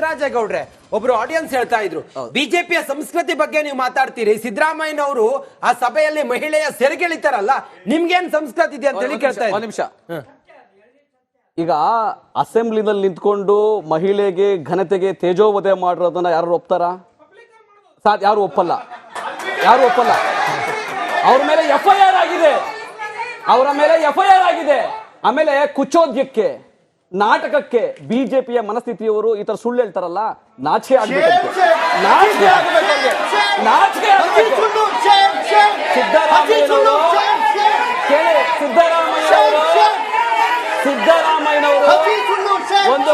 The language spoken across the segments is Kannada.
ನಟರಾಜೇಗೌಡ್ರೆ, ಒಬ್ರು ಆಡಿಯನ್ಸ್ ಹೇಳ್ತಾ ಇದ್ರು, ಬಿಜೆಪಿಯ ಸಂಸ್ಕೃತಿ ಬಗ್ಗೆ ನೀವು ಮಾತಾಡ್ತೀರಿ, ಸಿದ್ದರಾಮಯ್ಯನವರು ಆ ಸಭೆಯಲ್ಲಿ ಮಹಿಳೆಯ ಸೆರೆಗೆಳಿತಾರಲ್ಲ, ನಿಮ್ಗೇನ್ ಸಂಸ್ಕೃತಿ ಇದೆ ಅಂತ ಹೇಳಿ ಕೇಳ್ತಾ ಇದ್ರು. ನಿಮಿಷ, ಈಗ ಅಸೆಂಬ್ಲಿನಲ್ಲಿ ನಿಂತ್ಕೊಂಡು ಮಹಿಳೆಗೆ ಘನತೆಗೆ ತೇಜೋವಧೆ ಮಾಡಿರೋದನ್ನ ಯಾರು ಒಪ್ತಾರ? ಯಾರು ಒಪ್ಪಲ್ಲ. ಅವ್ರ ಮೇಲೆ FIR ಆಗಿದೆ, ಆಮೇಲೆ ಕುಚೋದ್ಯಕ್ಕೆ, ನಾಟಕಕ್ಕೆ ಬಿಜೆಪಿಯ ಮನಸ್ಥಿತಿಯವರು ಈ ತರ ಸುಳ್ಳು ಹೇಳ್ತಾರಲ್ಲ, ನಾಚಿಕೆ ಆಗ್ಬೇಕು. ಸಿದ್ದರಾಮಯ್ಯನವರು ಒಂದು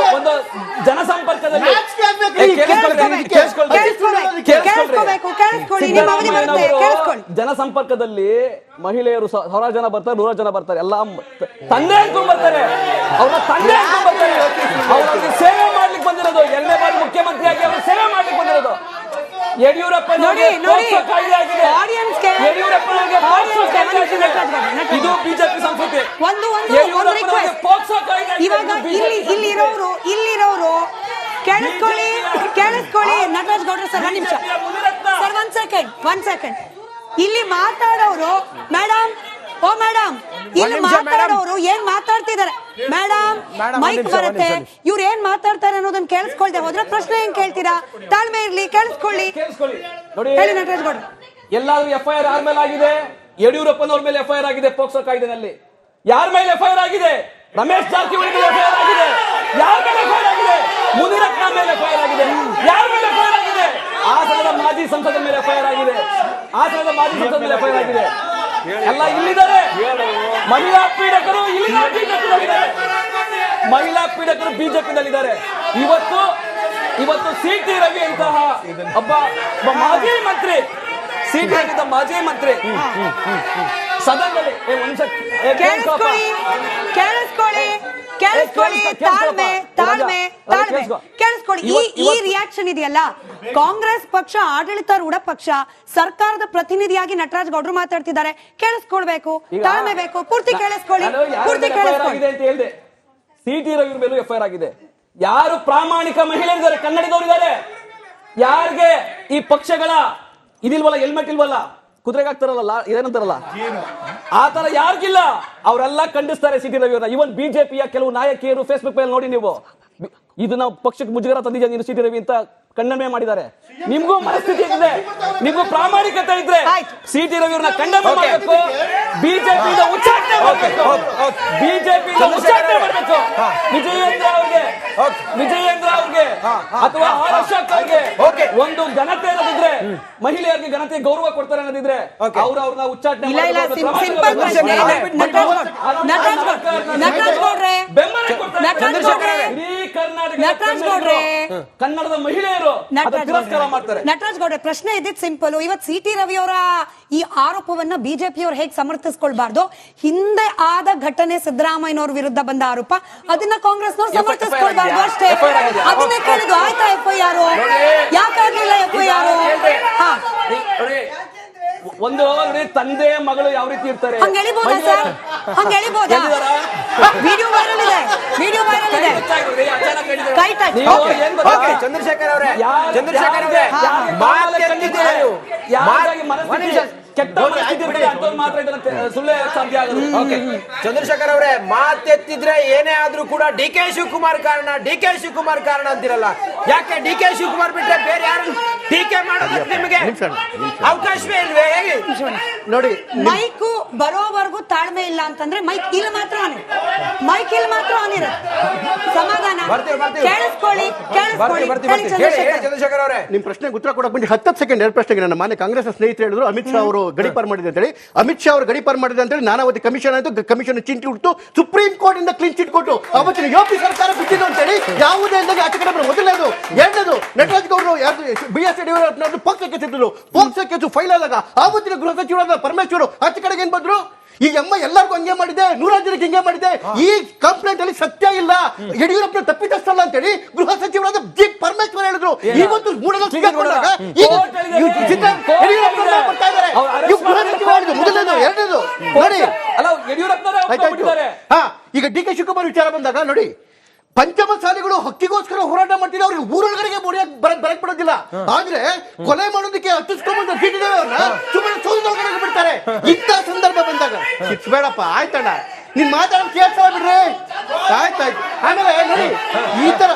ಜನಸಂಪರ್ಕದಲ್ಲಿ ಮಹಿಳೆಯರು 1000 ಜನ ಬರ್ತಾರೆ, 100 ಜನ ಬರ್ತಾರೆ, ಎಲ್ಲ ತಂದೆ ಅನ್ಕೊಂಡ್ ಬರ್ತಾರೆ, ಅವ್ರಿಗೆ ಸೇವೆ ಮಾಡ್ಲಿಕ್ಕೆ ಬಂದಿರೋದು. 2ನೇ ಬಾರಿ ಮುಖ್ಯಮಂತ್ರಿಯಾಗಿ ಅವರು ಸೇವೆ ಮಾಡ್ಲಿಕ್ಕೆ ಬಂದಿರೋದು. ಯಡಿಯೂರಪ್ಪ ಇದು ಬಿಜೆಪಿ ಸಂಸ್ಕೃತಿ. ಇಲ್ಲಿರೋರು ಕೇಳಿಸ್ಕೊಳ್ಳಿ ನಟರಾಜ್ ಗೌಡ್ರು ಸರ್, ಒಂದು ನಿಮಿಷ ಸರ್, ಒಂದ್ ಸೆಕೆಂಡ್. ಇಲ್ಲಿ ಮಾತಾಡೋರು ಮೇಡಮ್, ಇಲ್ಲಿ ಮಾತಾಡೋರು ಏನ್ ಮಾತಾಡ್ತಿದ್ದಾರೆ ಮೇಡಮ್, ಮೈಕ್ ಬರುತ್ತೆ, ಇವ್ರು ಏನ್ ಮಾತಾಡ್ತಾರೆ ಅನ್ನೋದನ್ನ ಕೇಳಿಸ್ಕೊಳ್ದೆ ಹೋದ್ರೆ ಪ್ರಶ್ನೆ ಏನ್ ಕೇಳ್ತೀರಾ? ತಾಳ್ಮೆ ಇರ್ಲಿ, ಕೇಳಿಸ್ಕೊಳ್ಳಿ. ಹೇಳಿ ನಟರಾಜ್ ಗೌಡ್ರು. ಎಲ್ಲಾದ್ರೂ FIR ಯಾರ ಮೇಲೆ ಆಗಿದೆ? ಯಡಿಯೂರಪ್ಪನವ್ರ ಮೇಲೆ FIR ಆಗಿದೆ. ಪೋಕ್ಸೋ ಕಾಯ್ದೆನಲ್ಲಿ ಯಾರ ಮೇಲೆ FIR ಆಗಿದೆ? ರಮೇಶ್ ಜಾರಕಿಹೊಳಿ ಮೇಲೆ FIR ಆಗಿದೆ. ಯಾರ ಮೇಲೆ FIR ಆಗಿದೆ? ಮುನಿರತ್ನ ಮೇಲೆ FIR ಆಗಿದೆ. ಯಾರ ಮೇಲೆ FIR ಆಗಿದೆ? ಹಾಸನದ ಮಾಜಿ ಸಂಸದ ಮೇಲೆ FIR ಆಗಿದೆ. ಎಲ್ಲ ಇಲ್ಲಿದ್ದಾರೆ. ಮಹಿಳಾ ಪೀಡಕರು ಬಿಜೆಪಿನಲ್ಲಿದ್ದಾರೆ. ಇವತ್ತು CT ರವಿ ಅಂತಹ ಒಬ್ಬ ಮಾಜಿ ಮಂತ್ರಿ, ಸದನದಲ್ಲಿ ಈ ರಿಯಾಕ್ಷನ್ ಇದೆಯಲ್ಲ, ಕಾಂಗ್ರೆಸ್ ಪಕ್ಷ ಆಡಳಿತಾರೂಢ ಪಕ್ಷ, ಸರ್ಕಾರದ ಪ್ರತಿನಿಧಿಯಾಗಿ ನಟರಾಜ್ ಗೌಡ್ರು ಮಾತಾಡ್ತಿದ್ದಾರೆ. ಕೇಳಿಸ್ಕೊಳ್ಬೇಕು, ತಾಳ್ಮೆ ಬೇಕು. ಪೂರ್ತಿ ಕೇಳಿಸ್ಕೊಳ್ಳಿ. ಅಂತ ಹೇಳಿದೆ. CT ರವಿ ಮೇಲೂ FIR ಆಗಿದೆ. ಯಾರು ಪ್ರಾಮಾಣಿಕ ಮಹಿಳೆಯರಿದ್ದಾರೆ, ಕನ್ನಡದವರಿದ್ದಾರೆ, ಯಾರಿಗೆ ಈ ಪಕ್ಷಗಳ ಇದಿಲ್ವಲ್ಲ, ಹೆಲ್ಮೆಟ್ ಇಲ್ವಲ್ಲ, ಕುದುರೆಗಾಗ್ತಾರಲ್ಲ, ಏನಂತಾರಲ್ಲ, ಆ ತರ ಯಾರಿಗಿಲ್ಲ, ಅವರೆಲ್ಲ ಖಂಡಿಸ್ತಾರೆ CT ರವಿಯವರನ್ನ. ಇವನ್ ಬಿಜೆಪಿಯ ಕೆಲವು ನಾಯಕಿಯರು ಫೇಸ್ಬುಕ್ ಮೇಲೆ ನೋಡಿ ನೀವು, ಇದು ನಾವು ಪಕ್ಷಕ್ಕೆ ಮುಜುಗರ ತಂದಿದ್ದೆ ನೀನು CT ರವಿ ಅಂತ ಖಂಡನೆ ಮಾಡಿದ್ದಾರೆ. ನಿಮ್ಗೂ ಮನಸ್ಥಿತಿ ಇದೆ, ನಿಮ್ಗೂ ಪ್ರಾಮಾಣಿಕತೆ ಇದ್ರೆ CT ರವಿಯವ್ರನ್ನ ಖಂಡನೆ ಮಾಡಬೇಕು. ಬಿಜೆಪಿಯಿಂದ ಉಚ್ಚಾಟನೆ ಮಾಡಬೇಕು. ವಿಜಯೇಂದ್ರ ಅವ್ರಿಗೆ ಅಥವಾ ಅಶೋಕ್ ಅವ್ರಿಗೆ ಒಂದು ಘನತೆ ಅನ್ನೋದಿದ್ರೆ, ಮಹಿಳೆಯರಿಗೆ ಘನತೆ ಗೌರವ ಕೊಡ್ತಾರೆ ಅನ್ನೋದಿದ್ರೆ ಅವ್ರನ್ನ ಉಚ್ಚಾಟನೆ ಕನ್ನಡದ ಮಹಿಳೆಯರು ತಿರಸ್ಕಾರ ಮಾಡ್ತಾರೆ. ನಟರಾಜ್ ಗೌಡ್ರೆ, ಪ್ರಶ್ನೆ ಇದ್ದಿದ್ ಸಿಂಪಲ್. ಇವತ್ತು CT ರವಿ ಅವರ ಈ ಆರೋಪವನ್ನ ಬಿಜೆಪಿಯವರು ಹೇಗೆ ಸಮರ್ಥಿಸ್ಕೊಳ್ಬಾರ್ದು? ಹಿಂದೆ ಆದ ಘಟನೆ, ಸಿದ್ದರಾಮಯ್ಯನವ್ರ ವಿರುದ್ಧ ಬಂದ ಆರೋಪ, ಅದನ್ನ ಕಾಂಗ್ರೆಸ್ನವ್ರು ಸಮರ್ಥಿಸ್ಕೊಳ್ಬಾರ್ದು ಅಷ್ಟೇ. ಅದನ್ನೇ ಕೇಳಿದ್ದು. ಆಯ್ತಾ FIR? ಯಾಕಾಗ್ಲಿಲ್ಲ FIR? ಒಂದು ತಂದೆ ಮಗಳು ಯಾವ ರೀತಿ ಇರ್ತಾರೆ ಹಂಗೆಳಿಬೋದಾ ಸರ್? ಹಂಗೆಳಿಬೋದಾ? ವಿಡಿಯೋ ವೈರಲ್ ಇದೆ. ಚಂದ್ರಶೇಖರ್ ಅವರೇ, ಚಂದ್ರಶೇಖರ್ ಅವರೇ, ಮಾತೆತ್ತಿದ್ರೆ ಏನೇ ಆದ್ರೂ ಕೂಡ DK ಶಿವಕುಮಾರ್ ಕಾರಣ ಅಂತಿರಲ್ಲ. ಯಾಕೆ DK ಶಿವಕುಮಾರ್ ಬಿಟ್ರೆ ಬೇರೆ ಯಾರು ಟೀಕೆ ಮಾಡೋದಕ್ಕೆ ನಿಮಗೆ ಅವಕಾಶವೇ ಇಲ್ವೇ? ಹೇಗೆ ನೋಡಿ, ಮೈಕು ಬರೋವರೆಗೂ ತಾಳ್ಮೆ ಇಲ್ಲ ಅಂತಂದ್ರೆ ಮೈಕ್ ಇಲ್ಲಿ ಮಾತ್ರ ಆನ್ ಇರುತ್ತೆ. ಸಮಾಧಾನ, ಕೇಳಿಸ್ಕೊಳ್ಳಿ. ಚಂದ್ರಶೇಖರ್ ಅವರೇ, ನಿಮ್ ಪ್ರಶ್ನೆಗೆ ಉತ್ತರ ಕೊಡಕ್ ಬಂದು 10 ಸೆಕೆಂಡ್. 2 ಪ್ರಶ್ನೆಗೆ ನನ್ನ ಮಾನ್ಯ ಕಾಂಗ್ರೆಸ್ ಸ್ನೇಹಿತರು ಹೇಳಿದ್ರು, ಅಮಿತ್ ಶಾ ಅವರು ಗಡೀಪಾರು ಮಾಡಿದೆ ಅಂತ ಹೇಳಿ. ಅಮಿತ್ ಶಾ ಅವರು ಗಡೀಪಾರು ಮಾಡಿದೆ ಅಂತ ಹೇಳಿ ನಾನಾವತಿ ಕಮಿಷನ್ ಆಯ್ತು, ಕಮಿಷನ್ ಚಿಂಟಿ ಹುಟ್ಟು ಸುಪ್ರೀಂ ಕೋರ್ಟ್ ಇಂದ ಕ್ಲೀನ್ ಚಿಟ್ ಕೊಟ್ಟು ಅವತ್ತಿನ ಯೋಪಿ ಸರ್ಕಾರ ಬಿಟ್ಟಿದ್ದು ಅಂತ ಹೇಳಿ ಯಾವುದೇ ಇಲ್ಲದೆ ಆಚೆ ಕಡೆ ಮೊದಲನೇದು. ಎರಡನೇದು, ನಟರಾಜ್ ಗೌಡರು BS ಯಡಿಯೂರಪ್ಪನವರು ಪೋಕ್ಸೋ ಕೇಸಿದ್ರು. ಪೋಕ್ಸೋ ಕೇಸು ಫೈಲ್ ಆದಾಗ ಆವತ್ತಿನ ಗೃಹ ಸಚಿವರಾದ ಪರಮೇಶ್ವರ್ ಆಚೆ ಕಡೆಗೆ ಏನ್ ಬಂದ್ರು? ಈ ಎಲ್ಲರಿಗೂ ಹಂಗೆ ಮಾಡಿದೆ, 100 ಜನಕ್ಕೆ ಹಿಂಗೆ ಮಾಡಿದೆ, ಈ ಕಂಪ್ಲೇಂಟ್ ಅಲ್ಲಿ ಸತ್ಯ ಇಲ್ಲ, ಯಡಿಯೂರಪ್ಪನ ತಪ್ಪಿತಸ್ಥಲ್ಲ ಅಂತ ಹೇಳಿ ಗೃಹ ಸಚಿವರಾದ ಪರಮೇಶ್ವರ್ ಹೇಳಿದ್ರು. ಇವತ್ತು ಈಗ DK ಶಿವಕುಮಾರ್ ವಿಚಾರ ಬಂದಾಗ ನೋಡಿ, ಪಂಚಮಸಾಲಿಗಳು ಹಕ್ಕಿಗೋಸ್ಕರ ಹೋರಾಟ ಮಾಡ್ತಿದ್ರು, ಅವ್ರಿಗೆ ಊರೊಳಗಡೆ ಬರಕ್ ಬಿಡೋದಿಲ್ಲ. ಆದ್ರೆ ಕೊಲೆ ಮಾಡೋದಕ್ಕೆ ಹತ್ತಿಸ್ಕೊಂಡ್ಬಂದ ಅವ್ರನ್ನ ಸುಮ್ಮನೆ ಸೌದೊಳಗಡೆ ಬಿಡ್ತಾರೆ. ಇಂಥ ಸಂದರ್ಭ ಬಂದಾಗ ಬೇಡಪ್ಪ, ಆಯ್ತಣ್ಣ ನೀನ್ ಮಾತಾಡೋದು ಕೇಳ್ತಾ ಬಿಡ್ರಿ, ಆಯ್ತಾಯ್ತು. ಆಮೇಲೆ ನೋಡಿ ಈ ತರ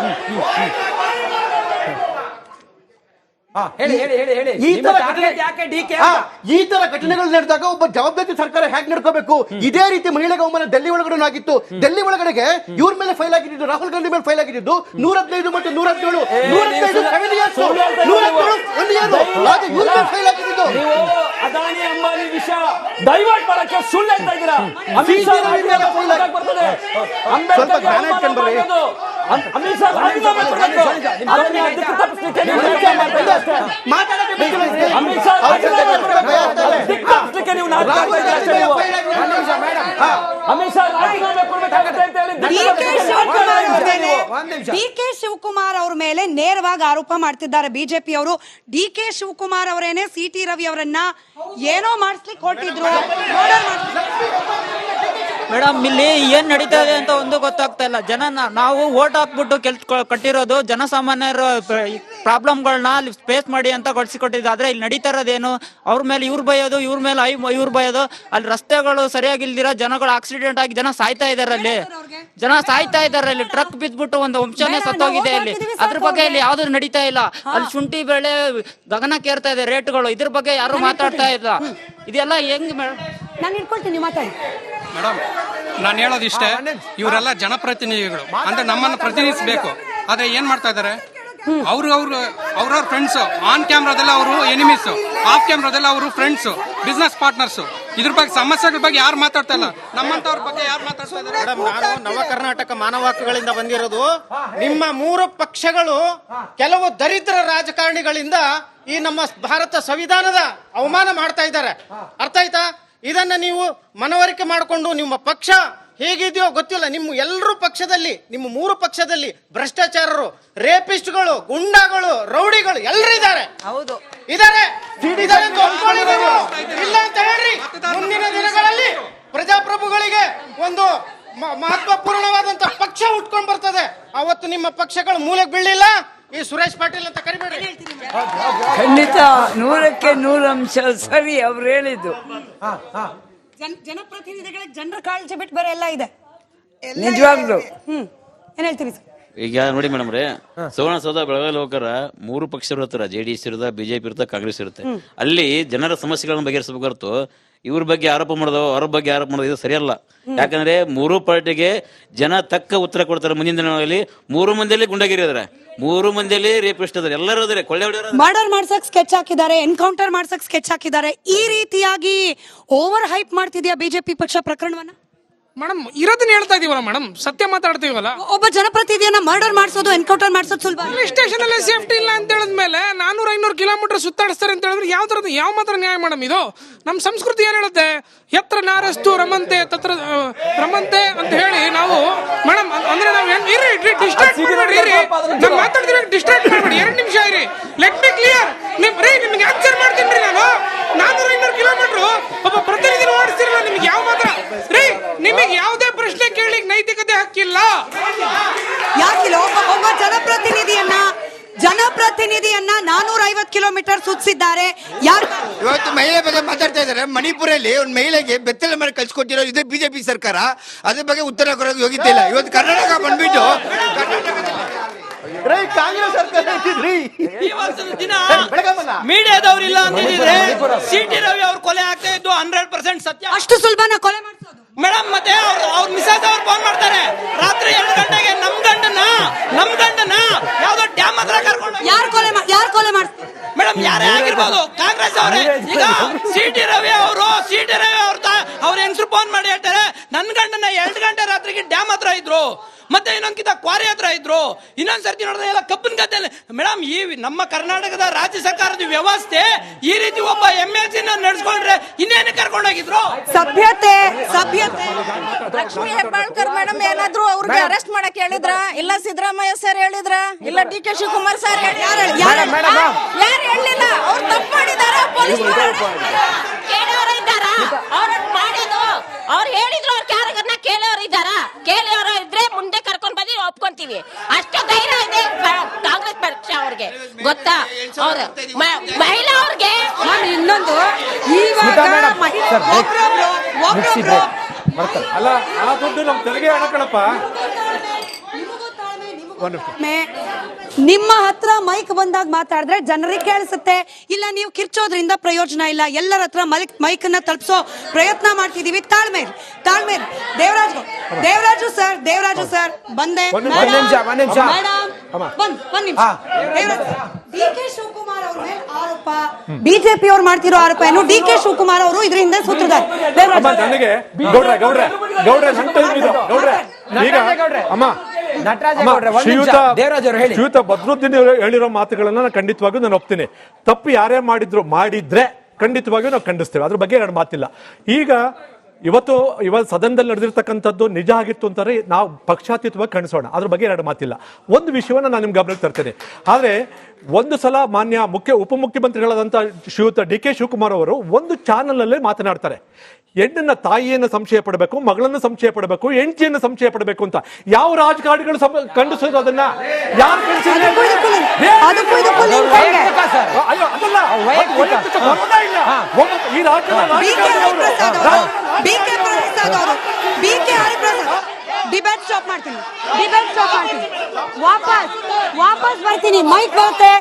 ಈ ತರ ಘಟನೆಗಳು ನಡೆದಾಗ ಒಬ್ಬ ಜವಾಬ್ದಾರಿ ಸರ್ಕಾರ ಹೇಗೆ ನಡ್ಕೋಬೇಕು. ಇದೇ ರೀತಿ ಮಹಿಳೆಗೆ ಅವಮಾನ ಡೆಲ್ಲಿ ಒಳಗಡೆ ಆಗಿತ್ತು. ಡೆಲ್ಲಿ ಒಳಗಡೆಗೆ ಇವ್ರ ಮೇಲೆ ಫೈಲ್ ಆಗಿದ್ದು, ರಾಹುಲ್ ಗಾಂಧಿ ಮೇಲೆ ಫೈಲ್ ಆಗಿದ್ದು 115 ಮತ್ತು 117 ಫೈಲ್ ಆಗಿದ್ದು. ಅದಾನಿ ಅಂಬಾನಿ ವಿಷಯ ಡೈವರ್ಟ್ ಮಾಡಕ್ಕೆ ಸುಳ್ಳು ಹೇಳ್ತಾ ಇದ್ದೀರಾ. ಅಮಿತ್ ಶಾ ಡಿಕೆ ಶಿವಕುಮಾರ್ ಅವ್ರ ಮೇಲೆ ನೇರವಾಗಿ ಆರೋಪ ಮಾಡ್ತಿದ್ದಾರೆ ಬಿಜೆಪಿ ಅವರು. ಡಿಕೆ ಶಿವಕುಮಾರ್ ಅವರೇನೆ ಸಿಟಿ ರವಿ ಅವರನ್ನ ಏನೋ ಮಾಡಿಸ್ಲಿಕ್ಕೆ ಹೊರಟಿದ್ರು. ಮೇಡಮ್, ಇಲ್ಲಿ ಏನ್ ನಡೀತಾ ಇದೆ ಅಂತ ಒಂದು ಗೊತ್ತಾಗ್ತಾ ಇಲ್ಲ. ನಾವು ಓಟ್ ಹಾಕ್ಬಿಟ್ಟು ಕಟ್ಟಿರೋದು ಜನಸಾಮಾನ್ಯರ ಪ್ರಾಬ್ಲಮ್ಗಳನ್ನ ಅಲ್ಲಿ ಫೇಸ್ ಮಾಡಿ ಅಂತ ಕೊಟ್ಟಿದ್ದು. ಆದ್ರೆ ಇಲ್ಲಿ ನಡೀತಾ ಇರೋದೇನು, ಅವ್ರ ಮೇಲೆ ಇವ್ರು ಬಯೋದು, ಇವ್ರ ಮೇಲೆ ಇವ್ರು ಬಯೋದು. ಅಲ್ಲಿ ರಸ್ತೆಗಳು ಸರಿಯಾಗಿಲ್ದಿರ ಜನಗಳು ಆಕ್ಸಿಡೆಂಟ್ ಆಗಿ ಜನ ಸಾಯ್ತಾ ಇದಾರೆ. ಅಲ್ಲಿ ಟ್ರಕ್ ಬಿದ್ಬಿಟ್ಟು ಒಂದು ವಂಶನೇ ಸತ್ತೋಗಿದೆ ಅಲ್ಲಿ. ಅದ್ರ ಬಗ್ಗೆ ಇಲ್ಲಿ ಯಾವ್ದು ನಡೀತಾ ಇಲ್ಲ. ಅಲ್ಲಿ ಶುಂಠಿ ಬೆಳೆ ಗಗನಕ್ಕೇರ್ತಾ ಇದೆ ರೇಟ್ಗಳು. ಇದ್ರ ಬಗ್ಗೆ ಯಾರು ಮಾತಾಡ್ತಾ ಇಲ್ಲ. ಇದೆಲ್ಲ ಹೆಂಗ್ ಮೇಡಮ್? ನಾನು ಇಟ್ಕೊಳ್ತೀನಿ, ಮಾತಾಡಿ ಮೇಡಮ್. ನಾನು ಹೇಳೋದಿಷ್ಟೇ, ಇವರೆಲ್ಲ ಜನಪ್ರತಿನಿಧಿಗಳು ಅಂದ್ರೆ ನಮ್ಮನ್ನು ಪ್ರತಿನಿಧಿಸಬೇಕು. ಆದ್ರೆ ಏನ್ ಮಾಡ್ತಾ ಇದಾರೆ, ಅವ್ರವ್ರ ಫ್ರೆಂಡ್ಸ್, ಆನ್ ಕ್ಯಾಮ್ರಾದಲ್ಲ ಅವರು ಎನಿಮೀಸ್, ಆಫ್ ಕ್ಯಾಮ್ರಾದಲ್ಲ ಅವರು ಫ್ರೆಂಡ್ಸ್, ಬಿಸ್ನೆಸ್ ಪಾರ್ಟ್ನರ್ಸ್. ಇದ್ರ ಬಗ್ಗೆ ಸಮಸ್ಯೆಗಳ ಬಗ್ಗೆ ಯಾರು ಮಾತಾಡ್ತಾ ಇಲ್ಲ. ನಮ್ಮಂತವ್ರ ಬಗ್ಗೆ ಯಾರು ಮಾತಾಡ್ತಾ ಇದ್ದಾರೆ? ಮೇಡಮ್, ನಾನು ನವ ಕರ್ನಾಟಕ ಮಾನವ ಹಕ್ಕುಗಳಿಂದ ಬಂದಿರೋದು. ನಿಮ್ಮ 3 ಪಕ್ಷಗಳು ಕೆಲವು ದರಿದ್ರ ರಾಜಕಾರಣಿಗಳಿಂದ ಈ ನಮ್ಮ ಭಾರತ ಸಂವಿಧಾನದ ಅವಮಾನ ಮಾಡ್ತಾ ಇದ್ದಾರೆ. ಅರ್ಥ ಆಯ್ತಾ? ಇದನ್ನ ನೀವು ಮನವರಿಕೆ ಮಾಡಿಕೊಂಡು ನಿಮ್ಮ ಪಕ್ಷ ಹೇಗಿದೆಯೋ ಗೊತ್ತಿಲ್ಲ. ನಿಮ್ಮ ಎಲ್ಲರೂ ಪಕ್ಷದಲ್ಲಿ, ನಿಮ್ಮ 3 ಪಕ್ಷದಲ್ಲಿ ಭ್ರಷ್ಟಾಚಾರರು, ರೇಪಿಸ್ಟ್ಗಳು, ಗುಂಡಾಗಳು, ರೌಡಿಗಳು ಎಲ್ಲರೂ ಇದ್ದಾರೆ. ಹೌದು, ಇದ್ದಾರೆ. ಇಲ್ಲ ಅಂತ ಹೇಳ್ರಿ. ಮುಂದಿನ ದಿನಗಳಲ್ಲಿ ಪ್ರಜಾಪ್ರಭುಗಳಿಗೆ ಒಂದು ಮಹತ್ವಪೂರ್ಣವಾದಂತ ಪಕ್ಷ ಉಟ್ಕೊಂಡ್ ಬರ್ತದೆ. ಅವತ್ತು ನಿಮ್ಮ ಪಕ್ಷಗಳು ಮೂಲೆಗೆ ಬೀಳಿಲ್ಲ. ಈ ಸುರೇಶ್ ಪಾಟೀಲ್ ಅಂತ ಕರಿಬೇಡಿ. ಖಂಡಿತ 100ಕ್ಕೆ 100 ಸರಿ ಅವ್ರು ಹೇಳಿದ್ದು. ಜನಪ್ರತಿನಿಧಿಗಳಿಗೆ ಜನರ ಕಾಳಜಿ ಬಿಟ್ಟು ಬೇರೆ ಎಲ್ಲ ಇದೆ ನಿಜವಾಗ್ಲು. ಏನ್ ಹೇಳ್ತೀರಿ ಸರ್? ಈಗ ನೋಡಿ ಮೇಡಮ್ ರೇ, ಸುವರ್ಣಸೌಧ ಬೆಳಗಾವಿ ಹೋಗಾರ 3 ಪಕ್ಷ ಇರ್ತಾರ. JDS ಇರುತ್ತೆ, ಬಿಜೆಪಿ ಇರುತ್ತೆ, ಕಾಂಗ್ರೆಸ್ ಇರುತ್ತೆ. ಅಲ್ಲಿ ಜನರ ಸಮಸ್ಯೆಗಳನ್ನ ಬಗೆಹರಿಸಬೇಕು ಹೊರತು ಇವ್ರ ಬಗ್ಗೆ ಆರೋಪ ಮಾಡೋದು, ಅವ್ರ ಬಗ್ಗೆ ಆರೋಪ ಮಾಡೋದು ಇದು ಸರಿಯಲ್ಲ. ಯಾಕಂದ್ರೆ 3 ಪಾರ್ಟಿಗೆ ಜನ ತಕ್ಕ ಉತ್ತರ ಕೊಡ್ತಾರೆ. ಮುಂದಿನ ದಿನಗಳಲ್ಲಿ 3 ಮಂದಿಯಲ್ಲಿ ಗುಂಡಾಗಿರಿ ಇದಾರೆ, 3 ಮಂದಿಯಲ್ಲಿ ರೇಪಿಸ್ಟ್ ಇದಾರೆ, ಎಲ್ಲರೂ ಇದಾರೆ, ಕೊಳ್ಳೆ ಹೊಡೆಯೋರು. ಮರ್ಡರ್ ಮಾಡ್ಸಕ್ ಸ್ಕೆಚ್ ಹಾಕಿದ್ದಾರೆ, ಎನ್ಕೌಂಟರ್ ಮಾಡ್ಸಕ್ ಸ್ಕೆಚ್ ಹಾಕಿದ್ದಾರೆ. ಈ ರೀತಿಯಾಗಿ ಓವರ್ ಹೈಪ್ ಮಾಡ್ತಿದ್ಯಾ ಬಿಜೆಪಿ ಪಕ್ಷ ಪ್ರಕರಣವನ್ನ? ಮೇಡಮ್, ಇರೋದನ್ನ ಹೇಳ್ತಾ ಇದೀವಲ್ಲ ಮೇಡಮ್, ಸತ್ಯ ಮಾತಾಡ್ತೀವಲ್ಲ. ಒಬ್ಬ ಜನಪ್ರತಿನಿಧಿಯನ್ನ ಮರ್ಡರ್ ಮಾಡಿಸೋದು, ಎನ್ಕೌಂಟರ್ ಮಾಡಿಸೋದು ಸುಲಭ. ಸ್ಟೇಷನ್ ಅಲ್ಲಿ ಸೇಫ್ಟಿ ಇಲ್ಲ ಅಂತ ಹೇಳಿದ್ಮೇಲೆ 400-500 ಕಿಲೋಮೀಟರ್ ಸುತ್ತಾಡಿಸ್ತಾರೆ ಅಂತ ಹೇಳಿದ್ರೆ ಯಾವ ಮಾತ್ರ ನ್ಯಾಯ ಮೇಡಮ್ ಇದು? ನಮ್ಮ ಸಂಸ್ಕೃತಿ ಏನ್ ಹೇಳುತ್ತೆ? ಎತ್ರ ನಾರಸ್ತು ರಮಂತೆ ತತ್ರ ರಮಂತೆ ಅಂತ ಹೇಳಿ ನಾವು ಮೇಡಮ್ ಅಂದ್ರೆ ನಾವು ಡಿಸ್ಟ್ರಾಕ್ಟ್ ಮಾಡಬೇಡಿ. ನಾವು ಮಾತಾಡ್ತೀವಿ, ಡಿಸ್ಟ್ರಾಕ್ಟ್ ಮಾಡಬೇಡಿ. 2 ನಿಮಿಷ ಇರಿ, ಲೆಟ್ ಮಿ ಕ್ಲಿಯರ್. ನಿಮ್ಗೆ ಆನ್ಸರ್ ಮಾಡ್ತೀನಿ ರೀ. ನಾನು 400-500 ಕಿಲೋಮೀಟರ್ ಒಬ್ಬ ಪ್ರತಿನಿಧಿ ಓಡಿಸ್ತಿರಲ್ಲ. ನಿಮ್ಗೆ ಯಾವ ಮಾತ್ರ ರೀ, ನಿಮಗೆ ಯಾವುದೇ ಪ್ರಶ್ನೆ ಕೇಳಲಿಕ್ಕೆ ನೈತಿಕತೆ ಹಕ್ಕಿಲ್ಲ. ಯಾಕಿಲ್ಲ? ಒಬ್ಬ ಜನಪ್ರತಿನಿಧಿಯನ್ನ 450 ಕಿಲೋಮೀಟರ್ ಸುತ್ತಿಸಿದ್ದಾರೆ. ಇವತ್ತು ಮಹಿಳೆ ಬಗ್ಗೆ ಮಾತಾಡ್ತಾ ಇದ್ದಾರೆ. ಮಣಿಪುರಲ್ಲಿ ಒಂದು ಮಹಿಳೆಗೆ ಬೆತ್ತಲೆ ಮೇಲೆ ಕಳ್ಸಿಕೊಟ್ಟಿರೋ ಇದೇ ಬಿಜೆಪಿ ಸರ್ಕಾರ. ಅದ್ರ ಬಗ್ಗೆ ಉತ್ತರ ಕೊಡೋಕೆ ಹೋಗಿದ್ದಿಲ್ಲ. ಇವತ್ತು ಕರ್ನಾಟಕ ಬಂದ್ಬಿಟ್ಟು ಕಾಂಗ್ರೆಸ್ ಸರ್ಕಾರ ಮೀಡಿಯಾದವ್ರು ಇಲ್ಲ ಅಂತಿದ್ರೆ ಸಿಟಿ ರವಿ ಅವ್ರ ಕೊಲೆ ಆಗ್ತಾ ಇದ್ದು 100% ಸತ್ಯ. ಅಷ್ಟು ಸುಲಭನ ಕೊಲೆ ಮಾಡಿಸೋದು ಮೇಡಮ್? ಮತ್ತೆ ಅವ್ರ ಮಿಸಸ್ ಅವ್ರು ಫೋನ್ ಮಾಡ್ತಾರೆ ರಾತ್ರಿ 2 ಗಂಟೆಗೆ, ನಮ್ ಗಂಡನ ಯಾವ್ದೋ ಡ್ಯಾಮ್ ಹತ್ರ ಕರ್ಕೊಂಡು. ಯಾರು ಕೊಲೆ ಮಾಡ್ತಾರೆ ಮೇಡಮ್? ಯಾರೇ ಆಗಿರ್ಬೋದು, ಕಾಂಗ್ರೆಸ್ ಅವರೇ. ಈಗ ಸಿಟಿ ರವಿ ಅವ್ರ ಹೆಂಗಸರು ಫೋನ್ ಮಾಡಿ ಹೇಳ್ತಾರೆ, ನನ್ ಗಂಡನ 2 ಗಂಟೆ ರಾತ್ರಿಗೆ ಡ್ಯಾಮ್ ಹತ್ರ ಇದ್ರು, ಮತ್ತೆ ಇನ್ನೊಂದ್ಕಿಂತ ಕ್ವಾರಿ ಹತ್ರ ಇದ್ರು, ಇನ್ನೊಂದ್ಸರ್ತಿ ನೋಡಿದ್ರೆ ಎಲ್ಲ ಕಬ್ಬನ್ ಗದ್ದೆ. ಮೇಡಮ್, ಈ ನಮ್ಮ ಕರ್ನಾಟಕದ ರಾಜ್ಯ ಸರ್ಕಾರದ ವ್ಯವಸ್ಥೆ ಈ ರೀತಿ ಒಬ್ಬ MLC ನಡೆಸ್ಕೊಂಡ್ರೆ ಇನ್ನೇನು ಕರ್ಕೊಂಡೋಗಿದ್ರು? ಸಭ್ಯತೆ. ಲಕ್ಷ್ಮೀ ಹೆಬ್ಬಾಳ್ಕರ್ ಮೇಡಮ್ ಏನಾದ್ರು ಅವ್ರಿಗೆ ಅರೆಸ್ಟ್ ಮಾಡಕ್ ಹೇಳಿದ್ರ? ಇಲ್ಲ ಸಿದ್ದರಾಮಯ್ಯ ಸರ್ ಹೇಳಿದ್ರ? ಇಲ್ಲ DK ಶಿವಕುಮಾರ್ ಸರ್ ಯಾರು ಹೇಳಲಿಲ್ಲ? ಅವ್ರು ತಪ್ಪು ಮಾಡಿದಾರ? ಪೊಲೀಸ್ ಕೇಳೋರು ಇದ್ದಾರ? ಅವ್ರನ್ನ ಮಾಡಿದ್ರು, ಅವ್ರು ಹೇಳಿದ್ರು. ಅವ್ರ ಕ್ಯಾರಗನ್ನ ಕೇಳೋರು ಇದ್ದಾರ? ಕೇಳೋರು ಇದ್ರೆ ಮುಂದೆ ಕರ್ಕೊಂಡ್ ಬಂದು ಒಪ್ಕೊಂತೀವಿ. ಅಷ್ಟು ಧೈರ್ಯ ಇದೆ ಕಾಂಗ್ರೆಸ್ ಪಕ್ಷ ಅವ್ರಿಗೆ. ಅವ್ರಿಗೆ ಗೊತ್ತಾ? ಅವ್ರು ಮಹಿಳಾ ಅವ್ರಿಗೆ ಮ್ಯಾಮ್ ಇನ್ನೊಂದು ಇವಾಗ ಒಬ್ರೊಬ್ರು ಅಲ್ಲ ಆ ದುಡ್ಡು ನಮ್ ತೆರಿಗೆ ಹಣ ಕಣಪ್ಪ. ನಿಮ್ಮ ಹತ್ರ ಮೈಕ್ ಬಂದಾಗ ಮಾತಾಡಿದ್ರೆ ಜನರಿಗೆ ಕೇಳಿಸುತ್ತೆ. ಇಲ್ಲ ನೀವು ಕಿರ್ಚೋದ್ರಿಂದ ಪ್ರಯೋಜನ ಇಲ್ಲ. ಎಲ್ಲರ ಹತ್ರ ಮೈಕ್ ಅನ್ನ ತಲುಪಿಸೋ ಪ್ರಯತ್ನ ಮಾಡ್ತಿದೀವಿ. ತಾಳ್ಮೆ ದೇವರಾಜು ಸರ್ ಬಂದೆ. ಡಿಕೆ ಶಿವಕುಮಾರ್ ಅವ್ರ ಮೇಲೆ ಆರೋಪ, ಬಿಜೆಪಿ ಅವ್ರು ಮಾಡ್ತಿರೋ ಆರೋಪ ಏನು? ಡಿಕೆ ಶಿವಕುಮಾರ್ ಅವರು ಇದ್ರ ಹಿಂದೆ ಸೂತ್ರಧಾರ. ನನಗೆ ಶ್ರೀಯುತ ಬದ್ರುದ್ದೀನ್ ಹೇಳಿರೋ ಮಾತುಗಳನ್ನ ನಾನು ಖಂಡಿತವಾಗಿಯೂ ನಾನು ಒಪ್ತೀನಿ. ತಪ್ಪು ಯಾರೇ ಮಾಡಿದ್ರೆ ಖಂಡಿತವಾಗಿಯೂ ನಾವು ಖಂಡಿಸ್ತೇವೆ. ಅದ್ರ ಬಗ್ಗೆ ಎರಡು ಮಾತಿಲ್ಲ. ಈಗ ಇವತ್ತು ಸದನದಲ್ಲಿ ನಡೆದಿರ್ತಕ್ಕಂಥದ್ದು ನಿಜ ಆಗಿತ್ತು ಅಂತಾರೆ, ನಾವು ಪಕ್ಷಾತೀತವಾಗಿ ಖಂಡಿಸೋಣ. ಅದ್ರ ಬಗ್ಗೆ ಎರಡು ಮಾತಿಲ್ಲ. ಒಂದು ವಿಷಯವನ್ನ ನಾನು ನಿಮ್ಗೆ ಗಮನಕ್ಕೆ ತರ್ತೇನೆ. ಆದ್ರೆ ಒಂದು ಸಲ ಮಾನ್ಯ ಉಪಮುಖ್ಯಮಂತ್ರಿಗಳಾದಂಥ ಶ್ರೀಯುತ ಡಿ.ಕೆ. ಶಿವಕುಮಾರ್ ಅವರು ಒಂದು ಚಾನಲ್ ಅಲ್ಲೇ ಮಾತನಾಡ್ತಾರೆ, ಹೆಣ್ಣನ್ನ ತಾಯಿಯನ್ನು ಸಂಶಯ ಪಡಬೇಕು, ಮಗಳನ್ನು ಸಂಶಯ ಪಡಬೇಕು, ಹೆಂಡತಿಯನ್ನು ಸಂಶಯ ಪಡಬೇಕು ಅಂತ. ಯಾವ ರಾಜಕಾರಣಿಗಳು ಖಂಡಿಸೋದು ಅದನ್ನ? ಯಾರು ಈ ಡಿಬೇಟ್ ಸ್ಟಾಪ್ ಮಾಡ್ತೀನಿ. ವಾಪಸ್ ಬರ್ತೀನಿ. ಮೈಕ್ ಬರುತ್ತೆ.